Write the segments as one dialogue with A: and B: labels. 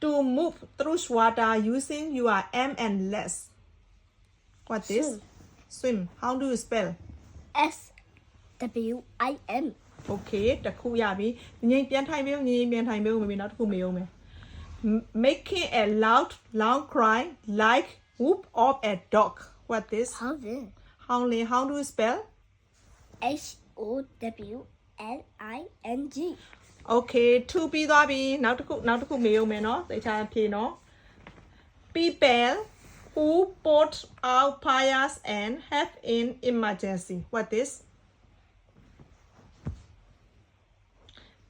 A: to move through water using your arm and legs what this swim how do you spell
B: SWIM
A: okay တခုရပြီငြိမ်ပြန်ထိုင်မျိုးငြိမ်ပြန်ထိုင်မျိုးမမေနောက်တစ်ခုမေအောင်မယ် making a loud long cry like whoop of a dog what this how do you spell
B: HOWLING
A: okay 2ပြီးသွားပြီနောက်တစ်ခုမေအောင်မယ်နော်သိချာဖြေနော် people who put out fires and have in emergency what this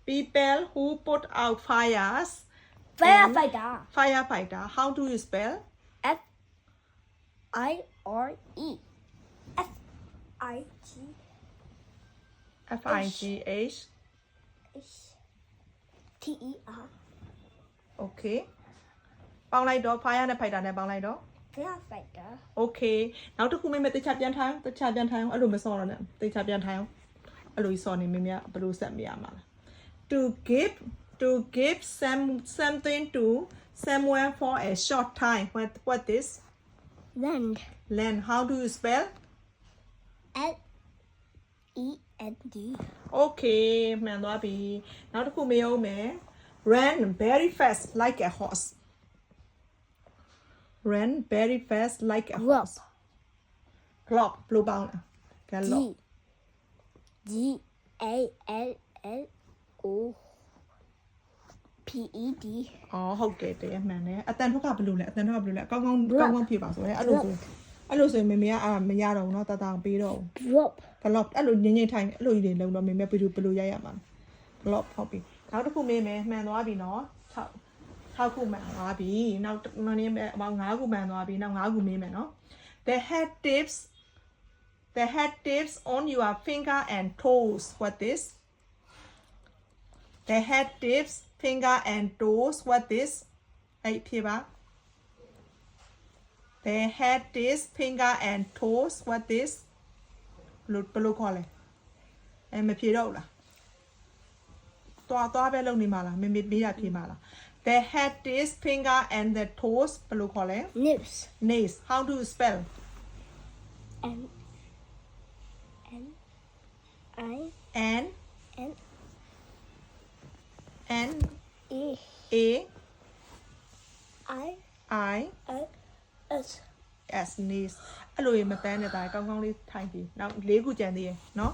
A: people who put out fires firefighter how do you spell
B: FIRE
A: FIGH
B: TER
A: okay ပေါင်းလိုက်တော့ fire နဲ့ fighter နဲ့ပေါင်းလိုက်တော့
B: firefighter
A: okay နောက်တစ်ခုမေးမယ်တခြားပြန်ထိုင်အဲ့လိုမစောတော့နဲ့တခြားပြန်ထိုင်အဲ့လိုစောနေမင်းများဘယ်လိုဆက်မရမှာလဲ to give something to someone for a short time what this lend how do you spell
B: LEND
A: okay မှန်သွားပြီနောက်တစ်ခုမေးအောင်မယ် run very fast like a horse run very fast like a horse gallop ဘယ်လိုပေါင်းလဲ gallop
B: GALLOPED
A: အော်ဟုတ်တယ်တဲ့မှန်တယ်အတန်ထွက်ကဘယ်လိုလဲအတန်ထွက်ကဘယ်လိုလဲကောင်းဖြေပါဆိုရဲအဲ့လိုဆိုရင်မေမေကမရတော့ဘူးเนาะတတအောင်ပေးတော့ gallop အဲ့လိုငင်းထိုင်အဲ့လိုကြီးတွေလုံးတော့မေမေဘယ်လိုရိုက်ရမှာ gallop ဟုတ်ပြီနောက်တစ်ခုမေးမယ်မှန်သွားပြီเนาะ6ခုမှန်သွားပြီနောက်မင်းမဲ့အပေါင်း9ခုမှန်သွားပြီနောက်9ခုမေးမယ်เนาะthe head tips on your finger and toes what this the head tips finger and toes what this အဲ့ဖြေပါ the head tips finger and toes what this ဘယ်လိုခေါ်လဲမဖြေတော့ဘူးလားသွားပဲလုပ်နေမှာလားမေးတာဖြေမှာလား the head tips finger and the toes ဘယ်လိုခေါ်လဲ nails how do you spell N A I S nails အဲ့လိုမတန်းနေတာကောင်းကောင်းလေးထိုင်ပြီနောက်၄ခုကြံသေးရယ်เนาะ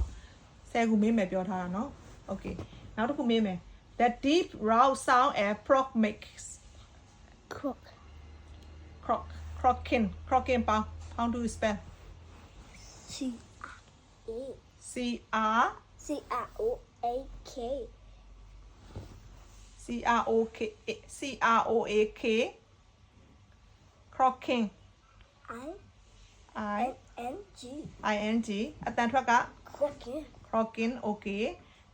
A: 10ခုမေးမယ်ပြောထားတာเนาะ okay နောက်တစ်ခုမေးမယ် the deep round sound a frog makes crocking pound how do you spell CROAK crocking ING အတန်ထွက်က crocking okay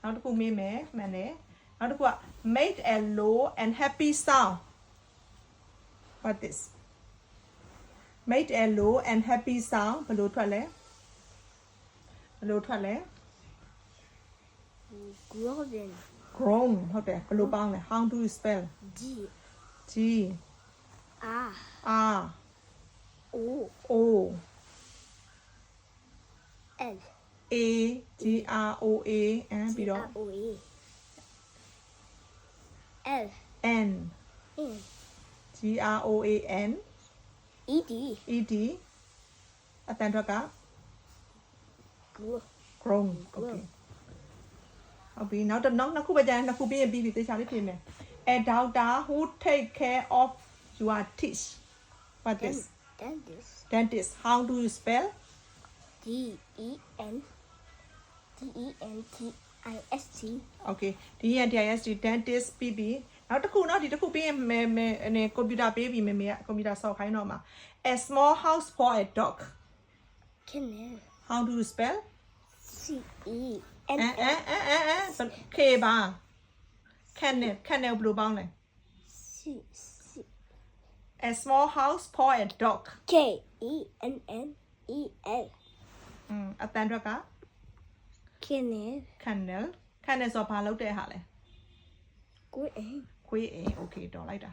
A: နောက်တစ်ခုမေးမယ်မှန်တယ်နောက်တစ်ခုက make a low and happy sound what this make a low and happy sound ဘယ်လိုထွက်လဲ groan ဟုတ်တယ်ဘယ်လိုပေါင်းလဲ how do you spell G R O A GROA ပြီးတော့ N GROAN ED အတန်ထွက်က grown okay ဟုတ်ပြီနောက်ခုပဲကြမ်းနှစ်ခုပြီးရင်ပြီးပြီသေချာလေးပြင်မယ် a doctor who take care of your teeth what this dentist how do you spell
B: DENTIST
A: okay DENTIST dentist ပြီးပြီနောက်တစ်ခုเนาะဒီတစ်ခုပြီးရင်မေကွန်ပျူတာပေးပြီမေကကွန်ပျူတာဆော့ခိုင်းတော့မှာ a small house for a dog
B: kennel
A: how do you spell
B: CENN
A: K ပါ kennel ဘယ်လိုပေါင်းလဲ a small house for a dog
B: KENNEL
A: အတန်ထွက်က
B: kennel
A: ဆိုဘာလုပ်တဲ့ဟာလဲ
B: ကိုယ်အိမ်
A: ခွေးအိမ် okay တော်လိုက်တာ